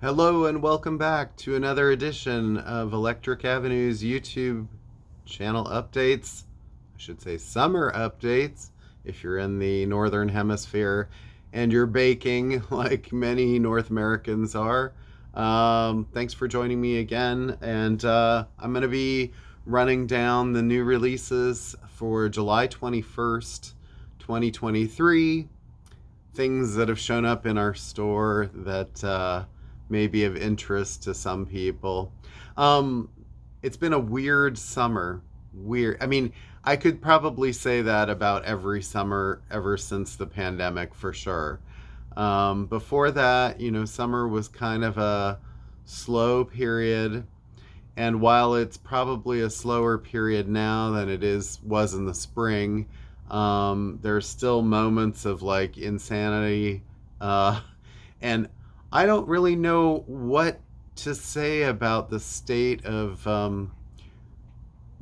Hello and welcome back to another edition of Electric Avenue's YouTube channel updates. I should say summer updates if you're in the Northern Hemisphere and you're baking like many North Americans are. Thanks for joining me again, and I'm going to be running down the new releases for July 21st, 2023. Things that have shown up in our store that may be of interest to some people. Um, it's been a weird summer. Weird. I mean, I could probably say that about every summer ever since the pandemic for sure. Before that, summer was kind of a slow period. And while it's probably a slower period now than was in the spring, there's still moments of like insanity. And I don't really know what to say about the state of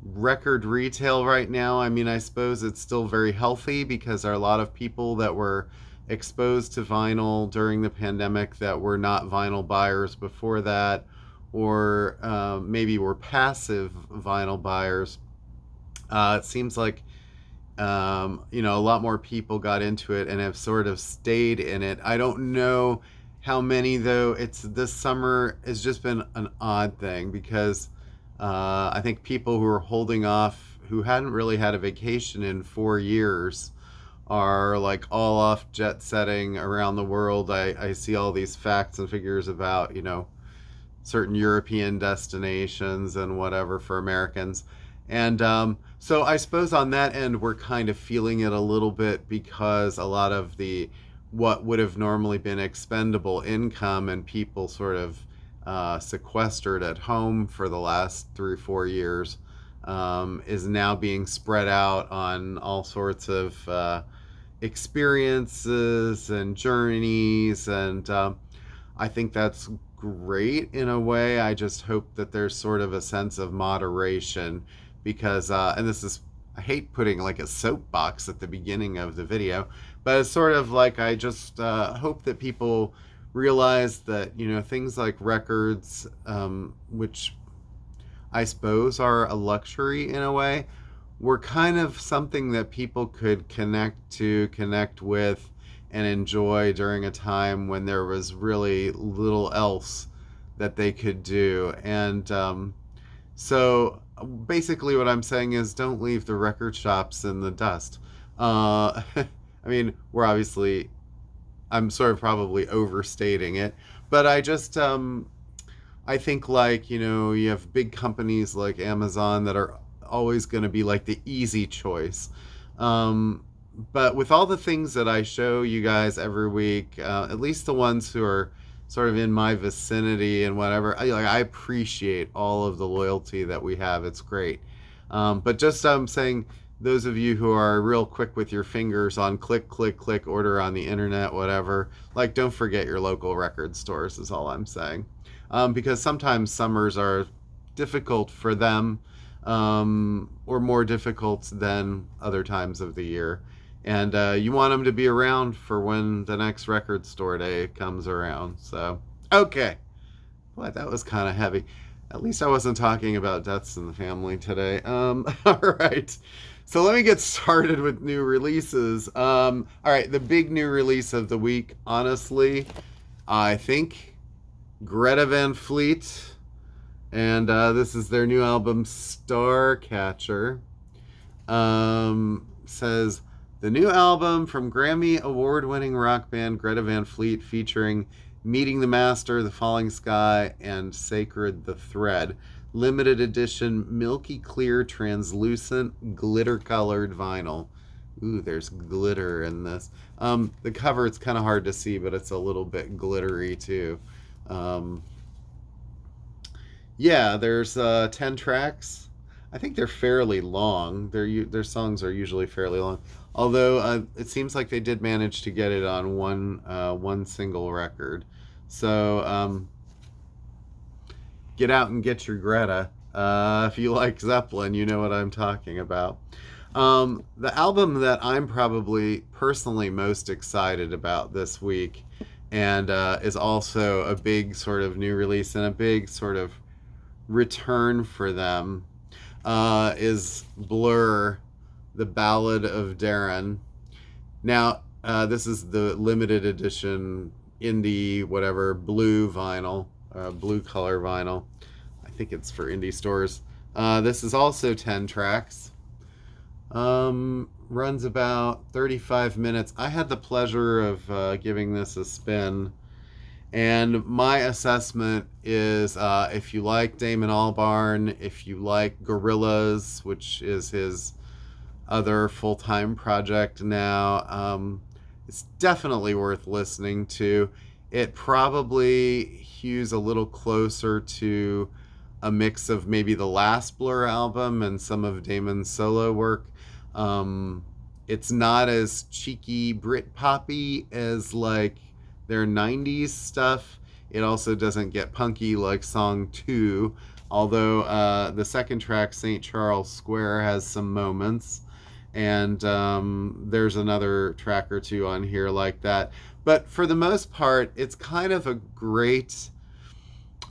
record retail right now. I mean, I suppose it's still very healthy because there are a lot of people that were exposed to vinyl during the pandemic that were not vinyl buyers before that, or maybe were passive vinyl buyers. It seems like a lot more people got into it and have sort of stayed in it. I don't know how many though. It's this summer has just been an odd thing because I think people who are holding off, who hadn't really had a vacation in 4 years, are like all off jet setting around the world. I see all these facts and figures about certain European destinations and whatever for Americans. And so I suppose on that end, we're kind of feeling it a little bit because a lot of what would have normally been expendable income and people sort of sequestered at home for the last 3 or 4 years is now being spread out on all sorts of experiences and journeys. And I think that's great in a way. I just hope that there's sort of a sense of moderation because, and this is, I hate putting like a soapbox at the beginning of the video, but it's sort of like I just hope that people realize that, things like records, which I suppose are a luxury in a way, were kind of something that people could connect with, and enjoy during a time when there was really little else that they could do. And so basically, what I'm saying is don't leave the record shops in the dust. I mean, I'm sort of probably overstating it, but I think like, you have big companies like Amazon that are always going to be like the easy choice. But with all the things that I show you guys every week, at least the ones who are sort of in my vicinity and whatever, I appreciate all of the loyalty that we have. It's great. But just saying, those of you who are real quick with your fingers on click, click, click, order on the internet, whatever, like don't forget your local record stores is all I'm saying. Because sometimes summers are difficult for them, or more difficult than other times of the year. And you want them to be around for when the next record store day comes around. So, okay. Boy, that was kind of heavy. At least I wasn't talking about deaths in the family today. All right. So let me get started with new releases. All right, the big new release of the week, honestly, I think Greta Van Fleet. And this is their new album, Starcatcher. Says the new album from Grammy award-winning rock band Greta Van Fleet, featuring Meeting the Master, The Falling Sky, and Sacred the Thread. Limited edition, milky clear, translucent, glitter-colored vinyl. Ooh, there's glitter in this. The cover, it's kind of hard to see, but it's a little bit glittery too. Yeah, there's 10 tracks. I think they're fairly long. Their songs are usually fairly long. Although it seems like they did manage to get it on one single record. So get out and get your Greta. If you like Zeppelin, you know what I'm talking about. The album that I'm probably personally most excited about this week and is also a big sort of new release and a big sort of return for them, is Blur, The Ballad of Darren. Now, this is the limited edition indie, whatever, blue vinyl, blue color vinyl. I think it's for indie stores. This is also 10 tracks. Runs about 35 minutes. I had the pleasure of giving this a spin. And my assessment is, if you like Damon Albarn, if you like Gorillaz, which is his other full-time project now, it's definitely worth listening to. It probably hews a little closer to a mix of maybe the last Blur album and some of Damon's solo work. It's not as cheeky Brit poppy as like their 90s stuff. It also doesn't get punky like song 2, although the second track, St. Charles Square, has some moments. And there's another track or two on here like that. But for the most part, it's kind of a great,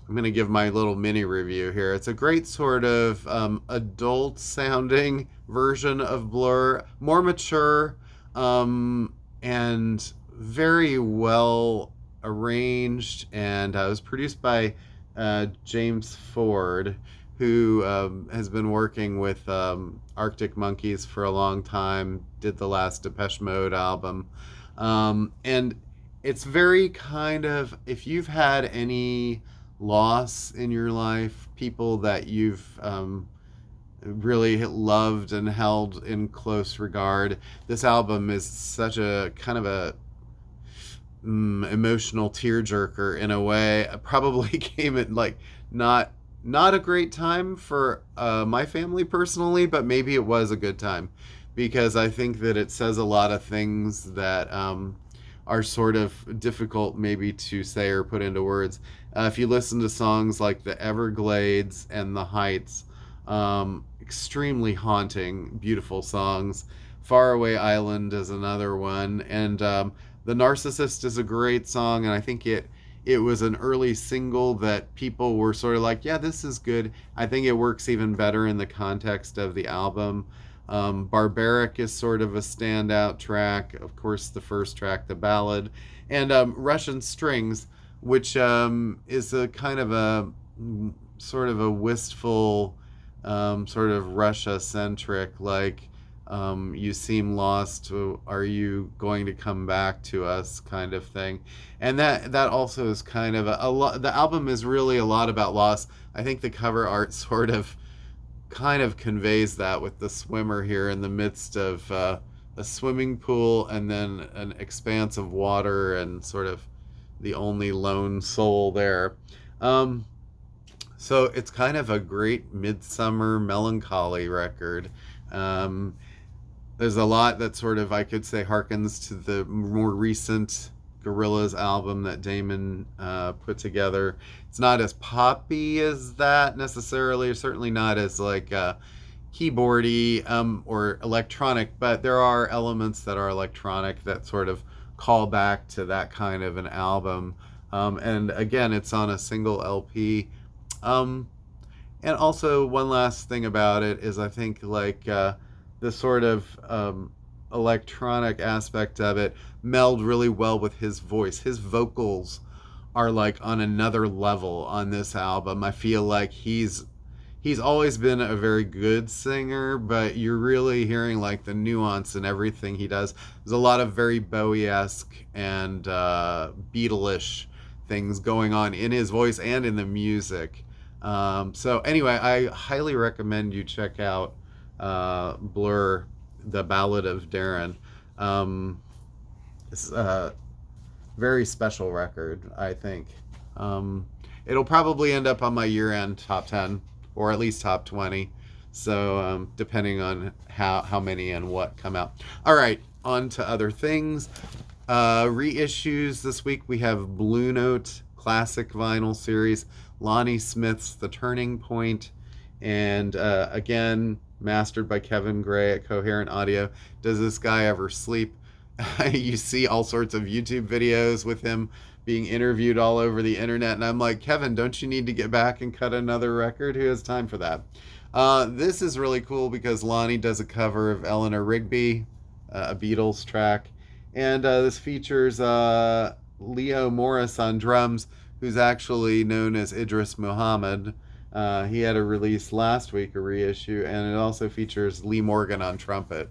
I'm going to give my little mini review here. It's a great sort of adult sounding version of Blur, more mature, and very well arranged. And it was produced by James Ford, who has been working with Arctic Monkeys for a long time, did the last Depeche Mode album. And it's very kind of, if you've had any loss in your life, people that you've really loved and held in close regard, this album is such a kind of a emotional tearjerker in a way. It probably came at like not a great time for my family personally, but maybe it was a good time, because I think that it says a lot of things that are sort of difficult maybe to say or put into words. If you listen to songs like The Everglades and The Heights, extremely haunting, beautiful songs. Faraway Island is another one, and The Narcissist is a great song, and I think it was an early single that people were sort of like, yeah, this is good. I think it works even better in the context of the album. Barbaric is sort of a standout track. Of course, the first track, the ballad. And Russian Strings, which is a kind of a sort of a wistful, sort of Russia-centric, like, you seem lost, are you going to come back to us, kind of thing. And that also is kind of a lot. The album is really a lot about loss. I think the cover art sort of kind of conveys that, with the swimmer here in the midst of a swimming pool and then an expanse of water and sort of the only lone soul there. So it's kind of a great midsummer melancholy record. There's a lot that sort of, I could say, harkens to the more recent Gorillaz album that Damon put together. It's not as poppy as that necessarily, certainly not as like keyboardy or electronic, but there are elements that are electronic that sort of call back to that kind of an album. And again, it's on a single LP. And also, one last thing about it is, I think, like, the sort of electronic aspect of it meld really well with his voice. His vocals are like on another level on this album. I feel like he's always been a very good singer, but you're really hearing like the nuance in everything he does. There's a lot of very Bowie-esque and Beatle-ish things going on in his voice and in the music. So anyway, I highly recommend you check out Blur, The Ballad of Darren. It's a very special record, I think. It'll probably end up on my year-end top 10, or at least top 20. So depending on how many and what come out. All right, on to other things. Reissues this week, we have Blue Note Classic Vinyl Series, Lonnie Smith's The Turning Point, and again, mastered by Kevin Gray at Coherent Audio. Does this guy ever sleep? You see all sorts of YouTube videos with him being interviewed all over the internet. And I'm like, Kevin, don't you need to get back and cut another record? Who has time for that? This is really cool because Lonnie does a cover of Eleanor Rigby, a Beatles track. And this features Leo Morris on drums, who's actually known as Idris Muhammad. He had a release last week, a reissue, and it also features Lee Morgan on trumpet.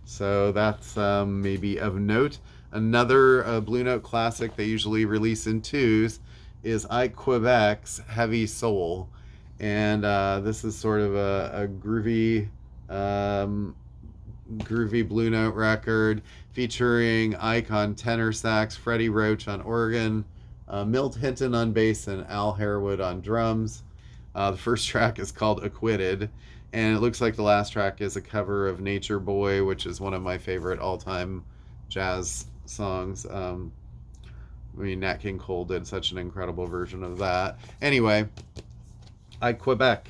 So that's maybe of note. Another Blue Note classic they usually release in twos is I Quebec's Heavy Soul. And this is sort of a groovy Blue Note record featuring Ike on tenor sax, Freddie Roach on organ, Milt Hinton on bass, and Al Harewood on drums. The first track is called Acquitted, and it looks like the last track is a cover of Nature Boy, which is one of my favorite all-time jazz songs. I mean, Nat King Cole did such an incredible version of that. Anyway, I Quebec.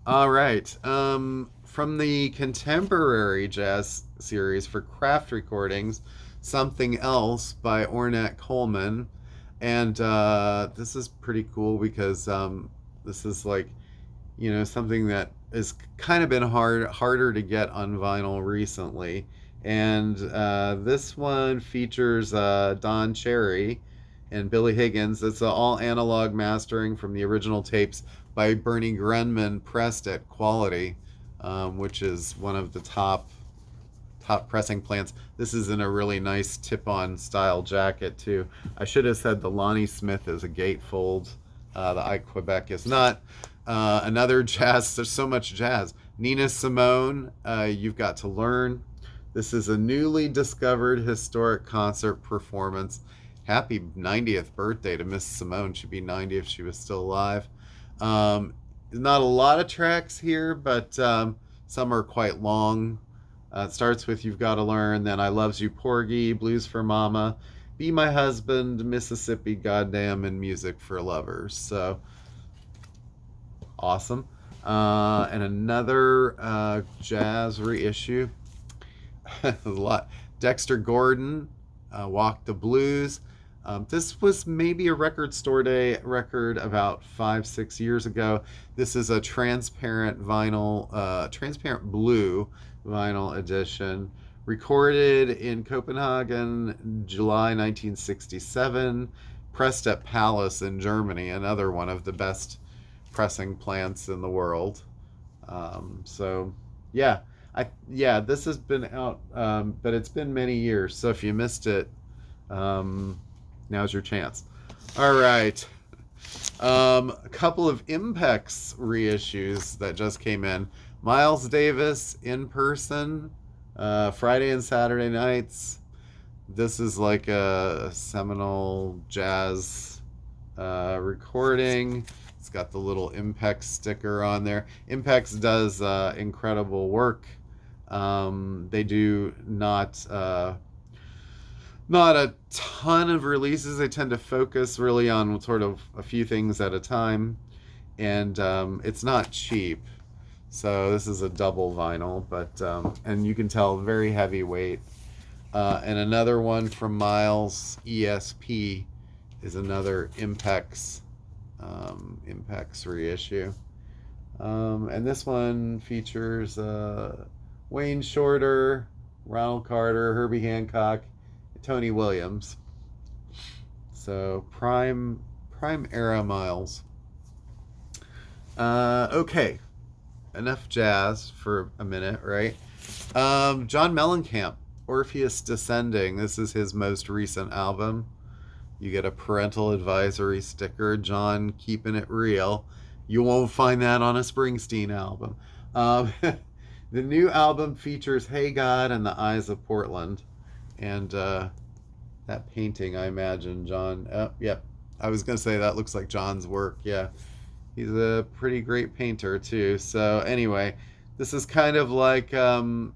All right. From the contemporary jazz series for Craft Recordings, Something Else by Ornette Coleman. And this is pretty cool because this is like, something that has kind of been harder to get on vinyl recently. And this one features Don Cherry and Billy Higgins. It's all analog mastering from the original tapes by Bernie Grunman, pressed at Quality, which is one of the top pressing plants. This is in a really nice tip-on style jacket too. I should have said the Lonnie Smith is a gatefold. The I Quebec is not. Another jazz. There's so much jazz. Nina Simone, You've Got to Learn. This is a newly discovered historic concert performance. Happy 90th birthday to Miss Simone. She'd be 90 if she was still alive. Not a lot of tracks here, but some are quite long. It starts with You've Got to Learn, then I Loves You Porgy, Blues for Mama, Be My Husband, Mississippi Goddamn, and Music for Lovers. So, awesome. And another jazz reissue. There's a lot. Dexter Gordon, Walk the Blues. This was maybe a record store day record about 5-6 years ago. This is a transparent vinyl, transparent blue vinyl edition, recorded in Copenhagen, July 1967, pressed at Palace in Germany, another one of the best pressing plants in the world. So, yeah. This has been out, but it's been many years. So if you missed it, now's your chance. All right. A couple of Impex reissues that just came in. Miles Davis in person, Friday and Saturday nights. This is like a seminal jazz recording. It's got the little Impex sticker on there. Impex does incredible work. They do not a ton of releases. They tend to focus really on sort of a few things at a time, and it's not cheap. So this is a double vinyl, but and you can tell very heavyweight. And another one from Miles, ESP, is another Impex reissue. And this one features Wayne Shorter, Ronald Carter, Herbie Hancock, Tony Williams. So prime era Miles. Okay, enough jazz for a minute, right? John Mellencamp, Orpheus Descending. This is his most recent album. You get a parental advisory sticker, John keeping it real. You won't find that on a Springsteen album. The new album features Hey God and the Eyes of Portland. And that painting, I imagine, John. Yep. I was going to say that looks like John's work. Yeah. He's a pretty great painter, too. So, anyway, this is kind of like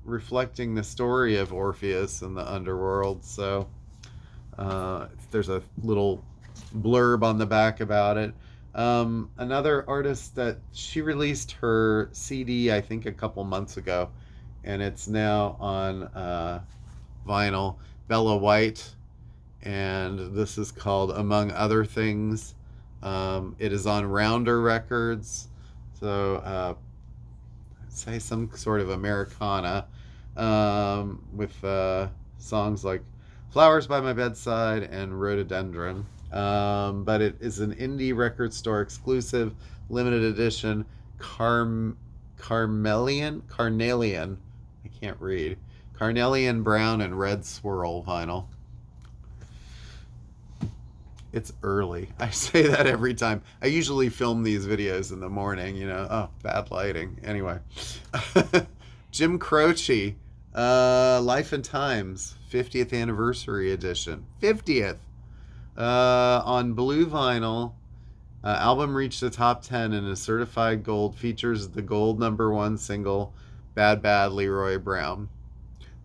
reflecting the story of Orpheus and the underworld. So, there's a little blurb on the back about it. Another artist that she released her CD, I think, a couple months ago, and it's now on vinyl, Bella White. and this is called Among Other Things. It is on Rounder Records, so say some sort of Americana, with songs like Flowers by My Bedside and Rhododendron. But it is an indie record store exclusive, limited edition Carnelian, I can't read, Carnelian brown and red swirl vinyl. It's early. I say that every time. I usually film these videos in the morning, Oh, bad lighting. Anyway. Jim Croce, Life and Times, 50th Anniversary Edition. 50th! On blue vinyl. Album reached the top 10 and is certified gold. Features the gold #1 single, Bad Bad Leroy Brown.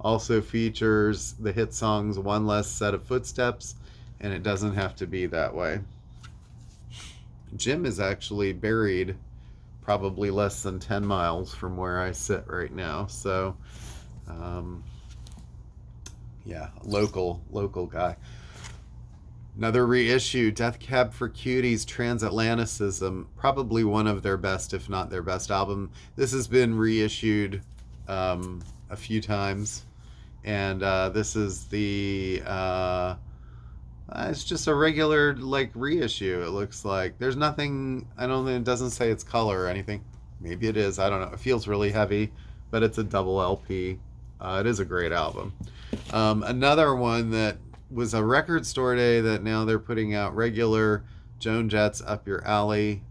Also features the hit songs One Less Set of Footsteps and It Doesn't Have to Be That Way. Jim is actually buried probably less than 10 miles from where I sit right now. So, yeah, local guy. Another reissue, Death Cab for Cuties, Transatlanticism, probably one of their best, if not their best album. This has been reissued a few times, and this is the it's just a regular reissue. It looks like there's nothing. I don't think it doesn't say it's color or anything. Maybe it is. I don't know. It feels really heavy, but it's a double LP. It is a great album. Another one that was a record store day that now they're putting out regular, Joan Jett's Up Your Alley.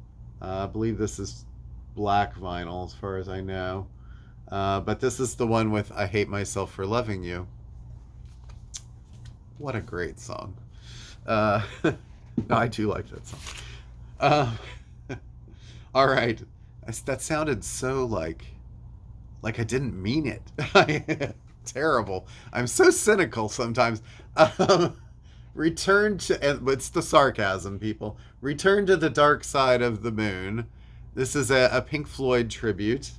I believe this is black vinyl as far as I know. But this is the one with I Hate Myself for Loving You. What a great song. No, I do like that song. All right. That sounded so like I didn't mean it. Terrible. I'm so cynical sometimes. Return to, it's the sarcasm, people. Return to the Dark Side of the Moon. This is a Pink Floyd tribute.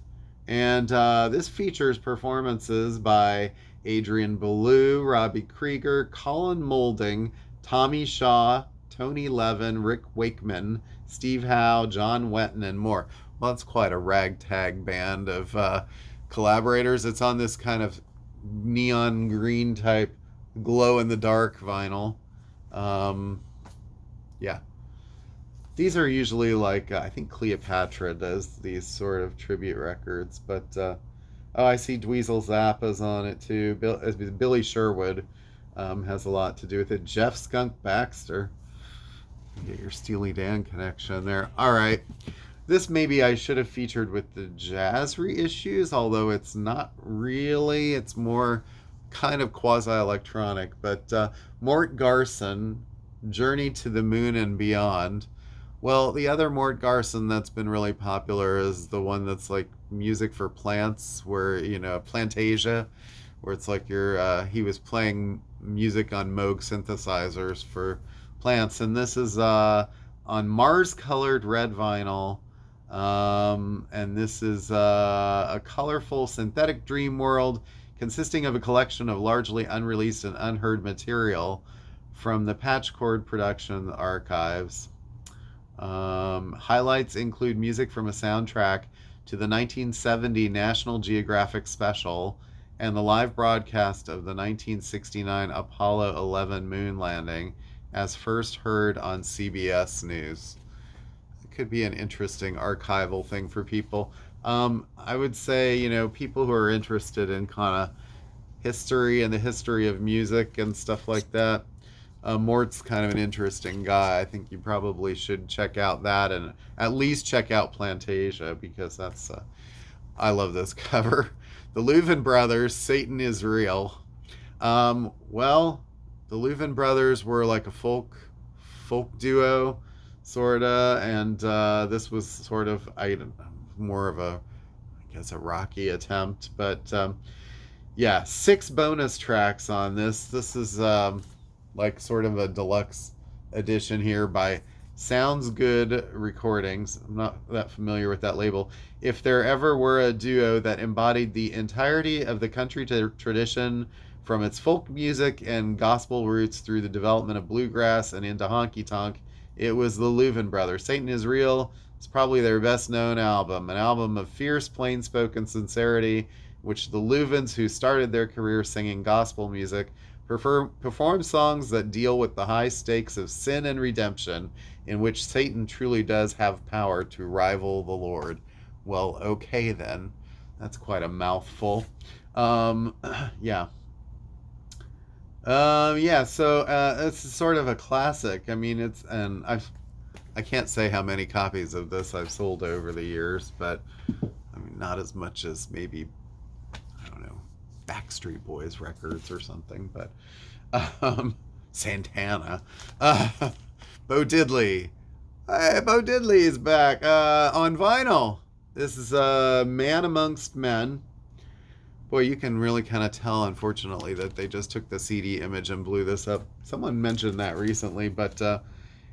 And this features performances by Adrian Belew, Robbie Krieger, Colin Moulding, Tommy Shaw, Tony Levin, Rick Wakeman, Steve Howe, John Wetton, and more. Well, that's quite a ragtag band of collaborators. It's on this kind of neon green type glow-in-the-dark vinyl. Yeah. These are usually I think Cleopatra does these sort of tribute records. But, oh, I see Dweezil Zappa's on it too. Billy Sherwood has a lot to do with it. Jeff Skunk Baxter. You get your Steely Dan connection there. All right. This maybe I should have featured with the jazz reissues, although it's not really. It's more kind of quasi-electronic. But Mort Garson, Journey to the Moon and Beyond. Well, the other Mort Garson that's been really popular is the one that's like music for plants, where, Plantasia, where it's like he was playing music on Moog synthesizers for plants. And this is on Mars-colored red vinyl. And this is a colorful synthetic dream world consisting of a collection of largely unreleased and unheard material from the Patchcord production archives. Highlights include music from a soundtrack to the 1970 National Geographic special and the live broadcast of the 1969 Apollo 11 moon landing, as first heard on CBS News. It could be an interesting archival thing for people. I would say, people who are interested in kind of history and the history of music and stuff like that, Mort's kind of an interesting guy. I think you probably should check out that, and at least check out Plantasia, because that's I love this cover. The Louvin Brothers, Satan is Real. Well, the Louvin Brothers were like a folk duo, sorta, and this was sort of more of a rocky attempt. But yeah, 6 bonus tracks on this. This is sort of a deluxe edition here by Sounds Good Recordings. I'm not that familiar with that label. If there ever were a duo that embodied the entirety of the country tradition From its folk music and gospel roots through the development of bluegrass and into honky tonk, it was the Louvin Brothers. Satan is Real is probably their best known album, an album of fierce, plain spoken sincerity, which the Louvins, who started their career singing gospel music, perform songs that deal with the high stakes of sin and redemption, in which Satan truly does have power to rival the Lord. Well, okay then. That's quite a mouthful. Um, yeah. Yeah, so it's sort of a classic. I mean, I can't say how many copies of this I've sold over the years, but I mean, not as much as maybe, I don't know, Backstreet Boys records or something, but Santana. Uh, Bo Diddley. Hey, Bo Diddley is back on vinyl. This is Man Amongst Men. Boy, you can really kind of tell, unfortunately, that they just took the CD image and blew this up. Someone mentioned that recently, but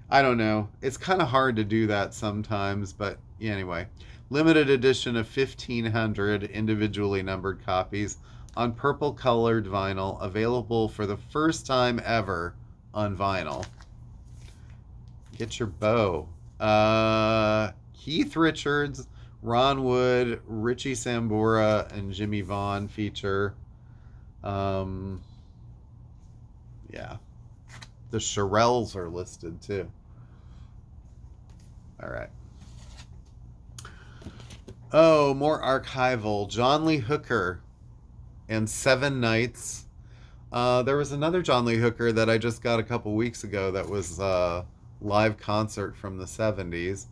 I don't know. It's kind of hard to do that sometimes, but anyway. Limited edition of 1,500 individually numbered copies on purple colored vinyl, available for the first time ever on vinyl. Get your bow. Keith Richards, Ron Wood, Richie Sambora, and Jimmy Vaughn feature. Yeah. The Shirelles are listed too. All right. Oh, more archival. John Lee Hooker and Seven Nights. There was another John Lee Hooker that I just got a couple weeks ago that was a live concert from the 70s.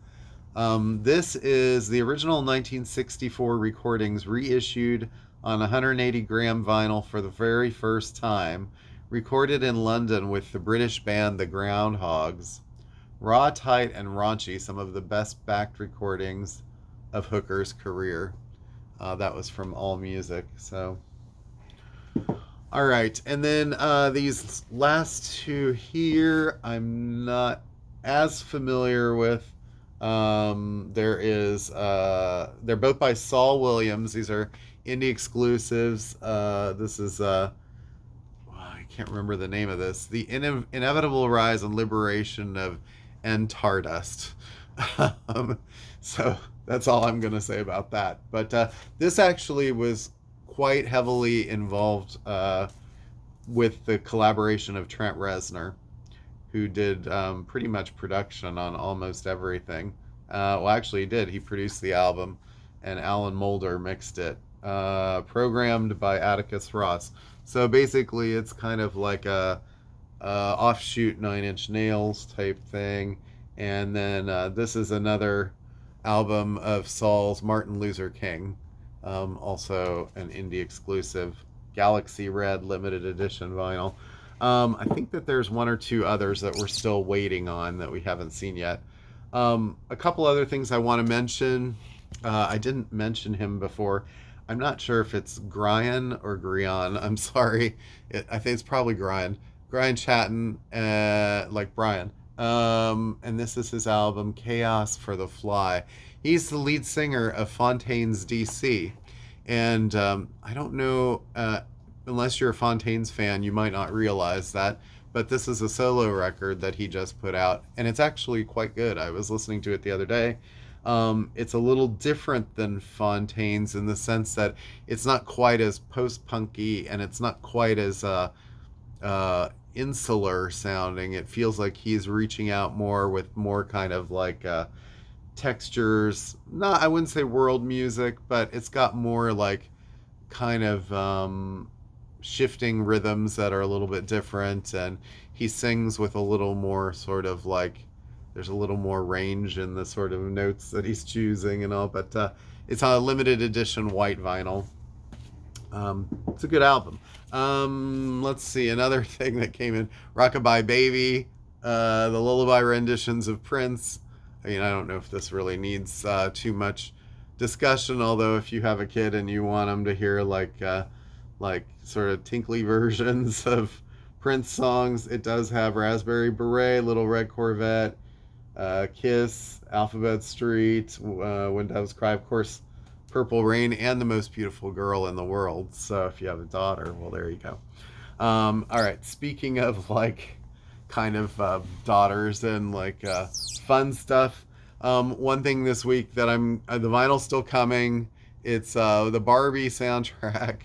This is the original 1964 recordings reissued on 180 gram vinyl for the very first time, recorded in London with the British band The Groundhogs. Raw, tight, and raunchy, some of the best backed recordings of Hooker's career. That was from All Music. So, all right, and then these last two here, I'm not as familiar with. They're both by Saul Williams. These are indie exclusives. This is I can't remember the name of this. The Inevitable Rise and Liberation of Entardust. So that's all I'm going to say about that. But this actually was quite heavily involved with the collaboration of Trent Reznor, who did pretty much production on almost everything. Well, actually, he did. He produced the album, and Alan Moulder mixed it. Programmed by Atticus Ross. So basically, it's kind of like a offshoot Nine Inch Nails type thing. And then this is another album of Saul's, Martin Luther King, also an indie exclusive, Galaxy Red limited edition vinyl. I think that there's one or two others that we're still waiting on that we haven't seen yet. A couple other things I want to mention. I didn't mention him before. I'm not sure if it's Brian or Grian. I'm sorry. I think it's probably Brian. Brian Chatton, like Brian. And this is his album, Chaos for the Fly. He's the lead singer of Fontaines DC. And I don't know, unless you're a Fontaines fan, you might not realize that. But this is a solo record that he just put out. And it's actually quite good. I was listening to it the other day. It's a little different than Fontaines in the sense that it's not quite as post-punky and it's not quite as insular sounding. It feels like he's reaching out more with more kind of like textures. Not, I wouldn't say world music, but it's got more like kind of shifting rhythms that are a little bit different, and he sings with a little more sort of like, there's a little more range in the sort of notes that he's choosing and all, but it's on a limited edition white vinyl. It's a good album. Let's see, another thing that came in, Rockabye Baby, the lullaby renditions of Prince. I mean, I don't know if this really needs too much discussion, although if you have a kid and you want them to hear like sort of tinkly versions of Prince songs, it does have Raspberry Beret, Little Red Corvette, Kiss, Alphabet Street, When Doves Cry, of course, Purple Rain, and The Most Beautiful Girl in the World. So if you have a daughter, well, there you go. All right. Speaking of like kind of daughters and like fun stuff, one thing this week that the vinyl's still coming. It's the Barbie soundtrack.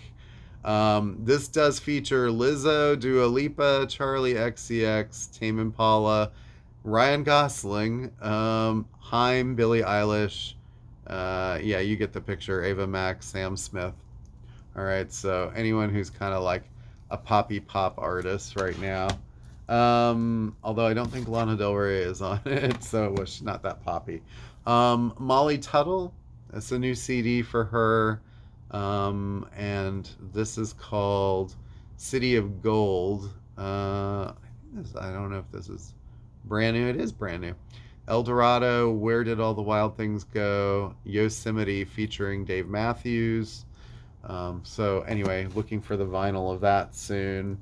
This does feature Lizzo, Dua Lipa, Charlie XCX, Tame Impala, Ryan Gosling, Haim, Billie Eilish. Yeah, you get the picture. Ava Max, Sam Smith. All right, so anyone who's kind of like a poppy pop artist right now. Although I don't think Lana Del Rey is on it, so it was not that poppy. Molly Tuttle, that's a new CD for her. And this is called City of Gold. I don't know if this is brand new. It is brand new. El Dorado, Where Did All the Wild Things Go? Yosemite featuring Dave Matthews. So anyway, looking for the vinyl of that soon.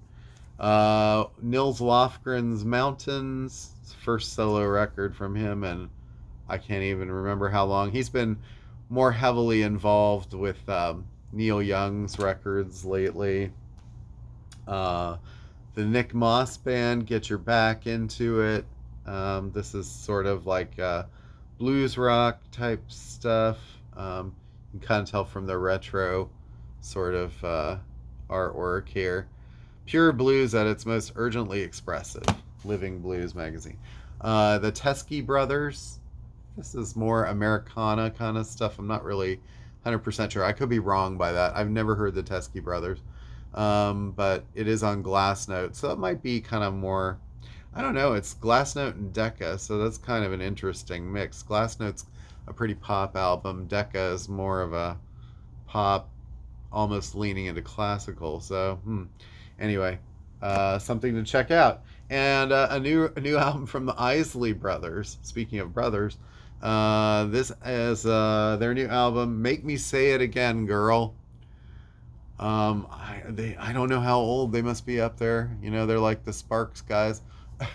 Nils Lofgren's Mountains, first solo record from him, and I can't even remember how long. He's been more heavily involved with Neil Young's records lately. Uh, the Nick Moss Band, Get Your Back Into It. This is sort of like blues rock type stuff. You can kind of tell from the retro sort of artwork here. Pure blues at its most urgently expressive. Living Blues magazine. The Teskey Brothers. This is more Americana kind of stuff. I'm not really 100% sure. I could be wrong by that. I've never heard the Teskey Brothers. But it is on Glassnote. So it might be kind of more, I don't know. It's Glassnote and Decca. So that's kind of an interesting mix. Glassnote's a pretty pop album. Decca is more of a pop, almost leaning into classical. So, anyway, something to check out. And a new album from the Isley Brothers. Speaking of brothers, this is their new album, "Make Me Say It Again, Girl." I don't know how old they must be up there. You know, they're like the Sparks guys,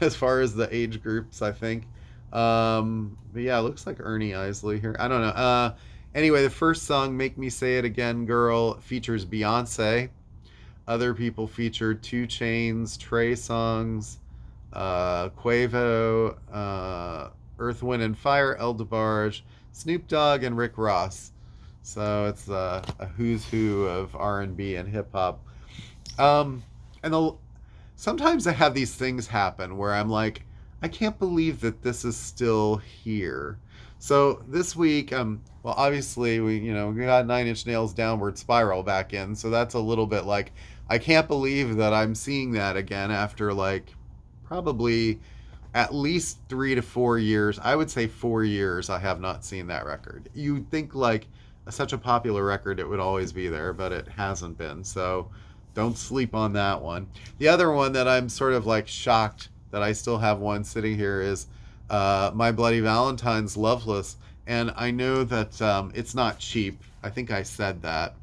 as far as the age groups, I think. But yeah, it looks like Ernie Isley here. I don't know. Anyway, the first song, "Make Me Say It Again, Girl," features Beyonce. Other people featured Two Chainz, Trey Songs, Quavo, Earth, Wind, and Fire, El DeBarge, Snoop Dogg, and Rick Ross. So it's a who's who of R&B and hip hop. And sometimes I have these things happen where I'm like, I can't believe that this is still here. So this week, well, obviously we got Nine Inch Nails' Downward Spiral back in, so that's a little bit like, I can't believe that I'm seeing that again after like probably at least 3 to 4 years. I would say 4 years I have not seen that record. You'd think like such a popular record it would always be there, but it hasn't been. So don't sleep on that one. The other one that I'm sort of like shocked that I still have one sitting here is My Bloody Valentine's Loveless. And I know that it's not cheap. I think I said that.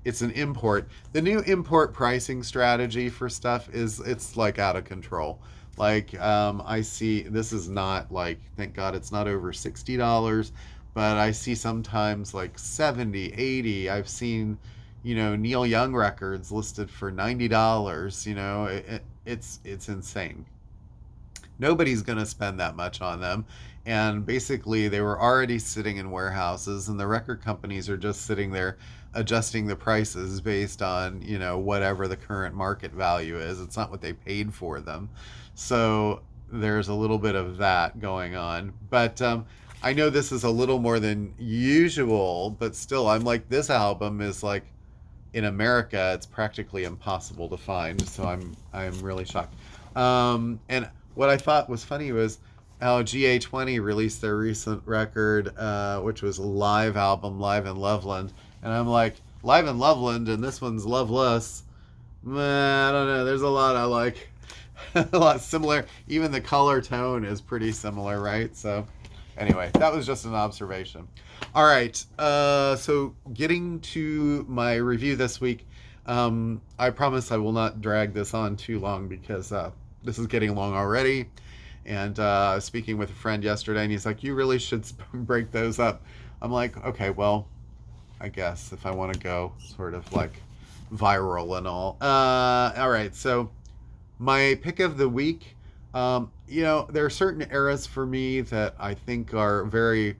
It's an import. The new import pricing strategy for stuff it's like out of control. Like I see this is not like, thank God it's not over $60, but I see sometimes like 70, 80. I've seen, Neil Young records listed for $90. It's insane. Nobody's going to spend that much on them. And basically, they were already sitting in warehouses, and the record companies are just sitting there adjusting the prices based on, whatever the current market value is. It's not what they paid for them. So there's a little bit of that going on. But I know this is a little more than usual, but still, I'm like, this album is like, in America, it's practically impossible to find. So I'm really shocked. And what I thought was funny was how GA20 released their recent record, which was a live album, Live in Loveland. And I'm like, Live in Loveland, and this one's Loveless. I don't know. There's a lot I like. A lot similar. Even the color tone is pretty similar, right? So anyway, that was just an observation. All right. So getting to my review this week, I promise I will not drag this on too long because this is getting long already. And I was speaking with a friend yesterday, and he's like, you really should break those up. I'm like, okay, well, I guess if I want to go sort of like viral and all. All right, so my pick of the week. There are certain eras for me that I think are very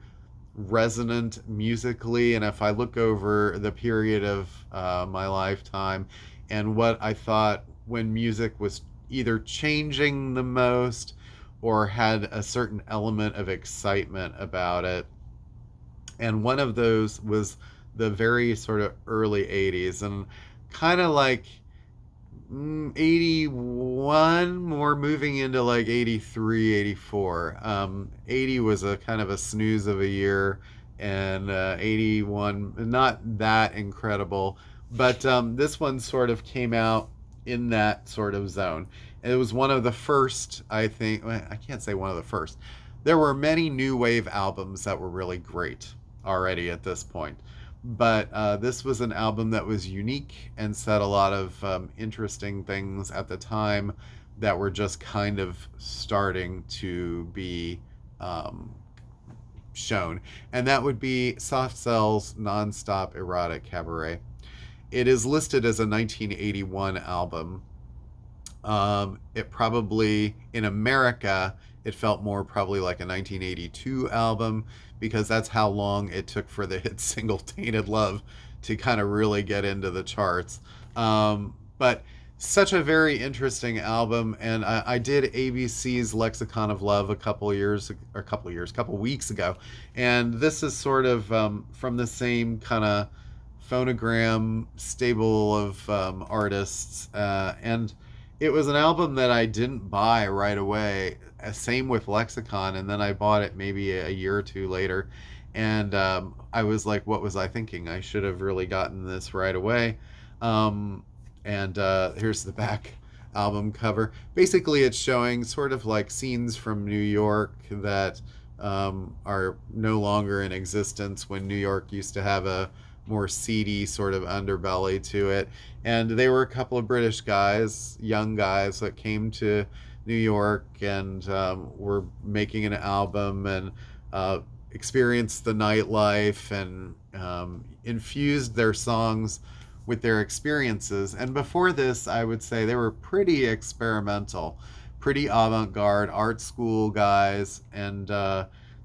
resonant musically, and if I look over the period of my lifetime and what I thought when music was either changing the most or had a certain element of excitement about it, and one of those was the very sort of early 80s, and kind of like 81, more moving into like 83, 84. 80 was a kind of a snooze of a year, and 81, not that incredible. But this one sort of came out in that sort of zone. It was one of the first, I think, well, I can't say one of the first. There were many new wave albums that were really great already at this point. But this was an album that was unique and said a lot of interesting things at the time that were just kind of starting to be um, shown. And that would be Soft Cell's Nonstop Erotic Cabaret. It is listed as a 1981 album. It probably, in America, it felt more probably like a 1982 album because that's how long it took for the hit single Tainted Love to kind of really get into the charts. But such a very interesting album, and I did ABC's Lexicon of Love a couple weeks ago, and this is sort of from the same kind of phonogram stable of artists, and it was an album that I didn't buy right away. Same with Lexicon, and then I bought it maybe a year or two later, and I was like, "What was I thinking? I should have really gotten this right away." And here's the back album cover. Basically, it's showing sort of like scenes from New York that are no longer in existence when New York used to have a more seedy sort of underbelly to it. And they were a couple of British guys, young guys, that came to New York and were making an album and experienced the nightlife and infused their songs with their experiences. And before this, I would say they were pretty experimental, pretty avant garde, art school guys. And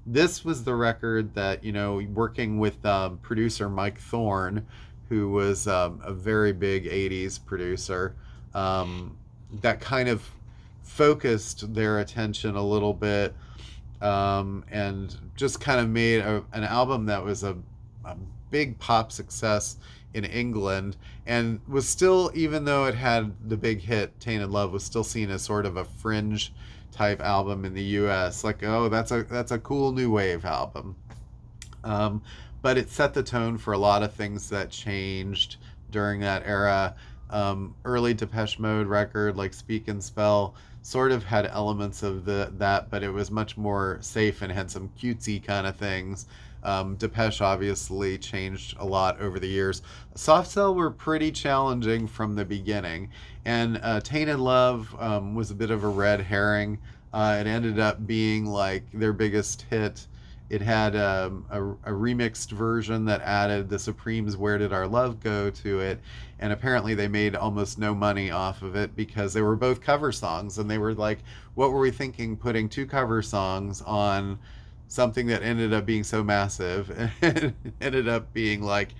this was the record that, working with producer Mike Thorne, who was a very big 80s producer, that kind of focused their attention a little bit, and just kind of made an album that was a big pop success in England, and was still, even though it had the big hit Tainted Love, was still seen as sort of a fringe type album in the US, like, oh, that's a cool new wave album. um, but it set the tone for a lot of things that changed during that era. Early Depeche Mode record like Speak and Spell sort of had elements of that, but it was much more safe and had some cutesy kind of things. Depeche obviously changed a lot over the years. Soft Cell were pretty challenging from the beginning, and Tainted Love was a bit of a red herring. It ended up being like their biggest hit. It had a remixed version that added the Supremes' Where Did Our Love Go to it, and apparently they made almost no money off of it because they were both cover songs, and they were like, what were we thinking putting two cover songs on something that ended up being so massive? And ended up being like,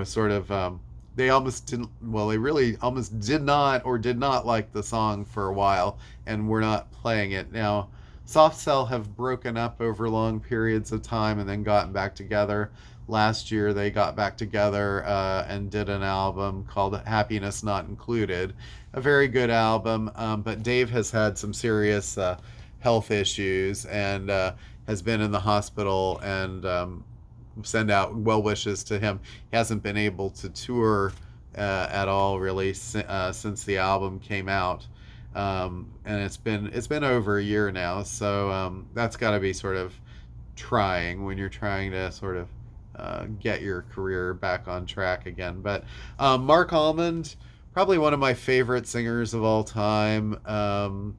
sort of, they almost didn't, well, they really almost did not or did not like the song for a while and were not playing it. Now, Soft Cell have broken up over long periods of time and then gotten back together. Last year, they got back together and did an album called Happiness Not Included. A very good album, but Dave has had some serious health issues and has been in the hospital, and send out well wishes to him. He hasn't been able to tour at all really since the album came out, and it's been over a year now. So that's got to be sort of trying when you're trying to sort of get your career back on track again. But Mark Almond, probably one of my favorite singers of all time.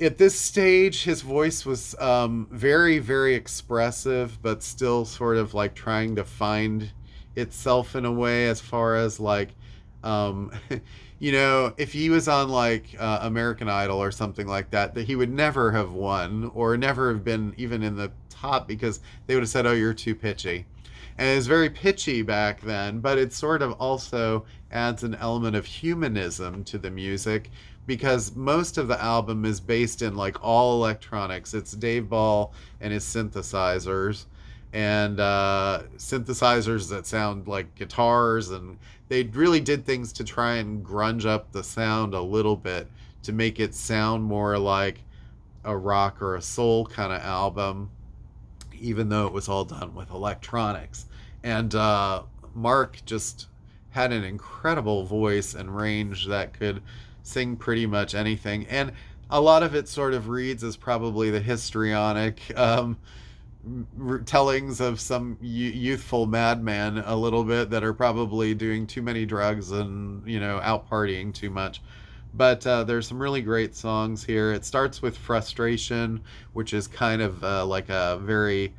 At this stage, his voice was very, very expressive, but still sort of like trying to find itself in a way, as far as like, um, if he was on like American Idol or something like that, that he would never have won or never have been even in the top because they would have said, "Oh, you're too pitchy." And it's very pitchy back then, but it sort of also adds an element of humanism to the music because most of the album is based in like all electronics. It's Dave Ball and his synthesizers, and synthesizers that sound like guitars, and they really did things to try and grunge up the sound a little bit to make it sound more like a rock or a soul kind of album, even though it was all done with electronics. And Mark just had an incredible voice and range that could sing pretty much anything. And a lot of it sort of reads as probably the histrionic tellings of some youthful madman a little bit that are probably doing too many drugs and, out partying too much. But there's some really great songs here. It starts with Frustration, which is kind of like a very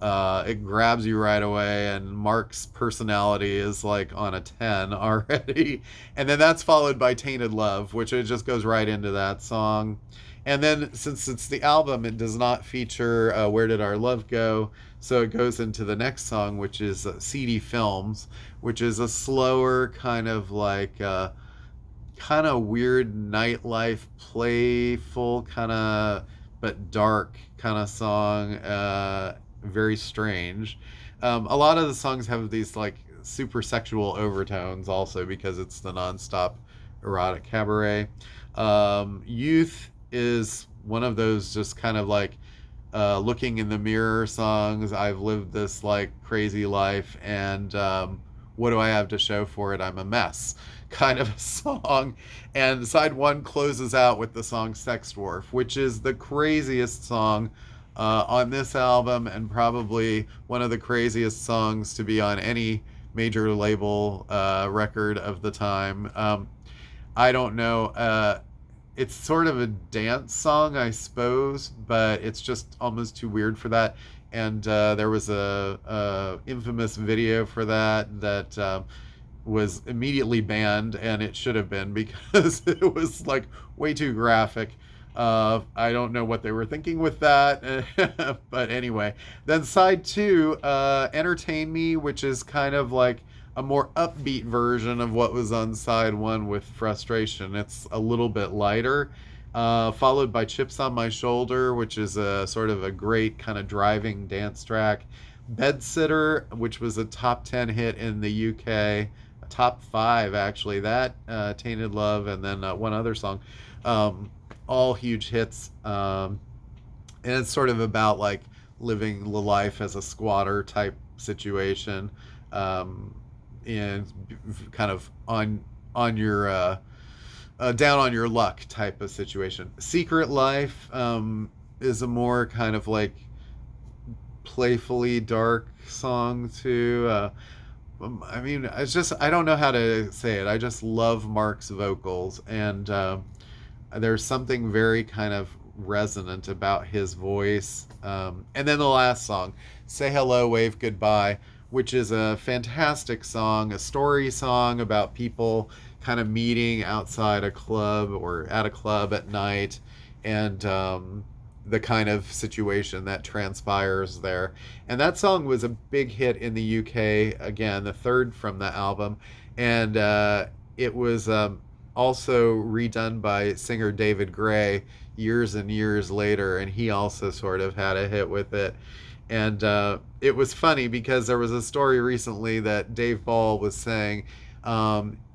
it grabs you right away, and Mark's personality is like on a 10 already. And then that's followed by Tainted Love, which it just goes right into that song. And then, since it's the album, it does not feature Where Did Our Love Go? So it goes into the next song, which is CD Films, which is a slower kind of like kind of weird nightlife, playful kind of, but dark kind of song. Very strange. A lot of the songs have these like super sexual overtones also because it's the nonstop erotic cabaret. Youth is one of those just kind of like looking in the mirror songs. I've lived this like crazy life, and what do I have to show for it? I'm a mess, kind of a song. And side one closes out with the song Sex Dwarf, which is the craziest song on this album, and probably one of the craziest songs to be on any major label record of the time. I don't know. It's sort of a dance song, I suppose, but it's just almost too weird for that. And there was a infamous video for that was immediately banned, and it should have been because it was like way too graphic. I don't know what they were thinking with that, but anyway. Then side two, Entertain Me, which is kind of like a more upbeat version of what was on side one with Frustration. It's a little bit lighter, followed by Chips on My Shoulder, which is a sort of a great kind of driving dance track. Bedsitter, which was a top 10 hit in the UK, a top 5 actually, that Tainted Love, and then one other song. All huge hits. And it's sort of about like living the life as a squatter type situation, and kind of on your down on your luck type of situation. Secret Life is a more kind of like playfully dark song too. I mean, it's just, I don't know how to say it. I just love Mark's vocals, and there's something very kind of resonant about his voice. And then the last song, Say Hello, Wave Goodbye, which is a fantastic song, a story song about people kind of meeting outside a club or at a club at night, and the kind of situation that transpires there. And that song was a big hit in the UK, again, the third from the album. And it was also redone by singer David Gray years and years later, and he also sort of had a hit with it. And it was funny because there was a story recently that Dave Ball was saying.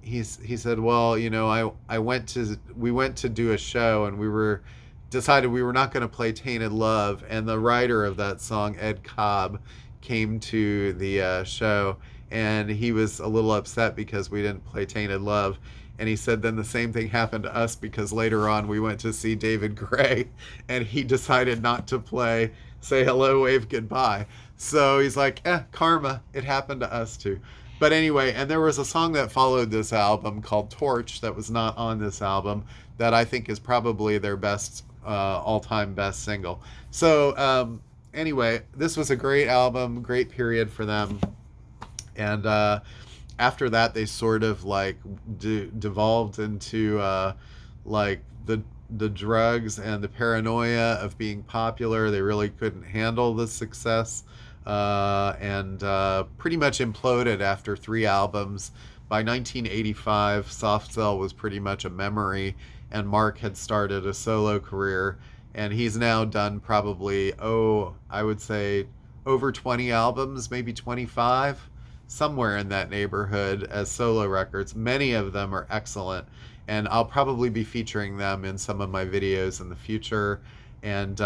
He said, well, we went to do a show, and decided we were not going to play Tainted Love, and the writer of that song, Ed Cobb, came to the show, and he was a little upset because we didn't play Tainted Love. And he said then the same thing happened to us because later on we went to see David Gray, and he decided not to play Say Hello, Wave Goodbye. So he's like, karma, it happened to us too. But anyway, and there was a song that followed this album called Torch that was not on this album that I think is probably their best, all-time best single. So anyway, this was a great album, great period for them. And after that, they sort of like devolved into like the drugs and the paranoia of being popular. They really couldn't handle the success, and pretty much imploded after 3 albums. By 1985, Soft Cell was pretty much a memory, and Mark had started a solo career, and he's now done probably, I would say over 20 albums, maybe 25, somewhere in that neighborhood as solo records. Many of them are excellent, and I'll probably be featuring them in some of my videos in the future. And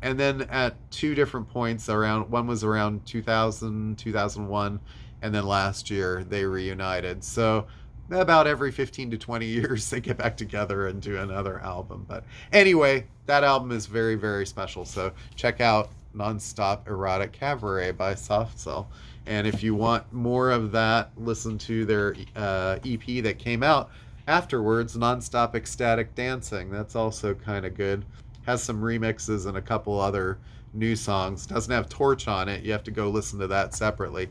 then at two different points, around one was around 2000, 2001, and then last year they reunited. So about every 15 to 20 years they get back together and do another album. But anyway, that album is very, very special. So check out Nonstop Erotic Cabaret by Soft Cell. And if you want more of that, listen to their EP that came out afterwards, Nonstop Ecstatic Dancing. That's also kind of good. Has some remixes and a couple other new songs. Doesn't have Torch on it. You have to go listen to that separately.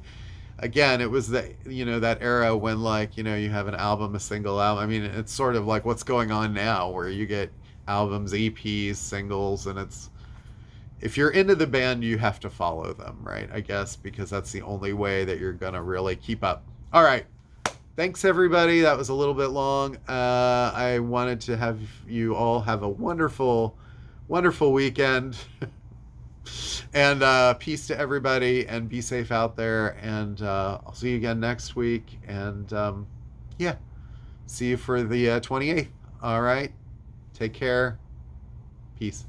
Again, it was that era when, like, you have an album, a single album. I mean, it's sort of like what's going on now, where you get albums, EPs, singles, and it's, if you're into the band, you have to follow them, right? I guess, because that's the only way that you're gonna really keep up. All right. Thanks, everybody. That was a little bit long. I wanted to have you all have a wonderful, wonderful weekend. And peace to everybody, and be safe out there. And I'll see you again next week. And yeah, see you for the 28th. All right. Take care. Peace.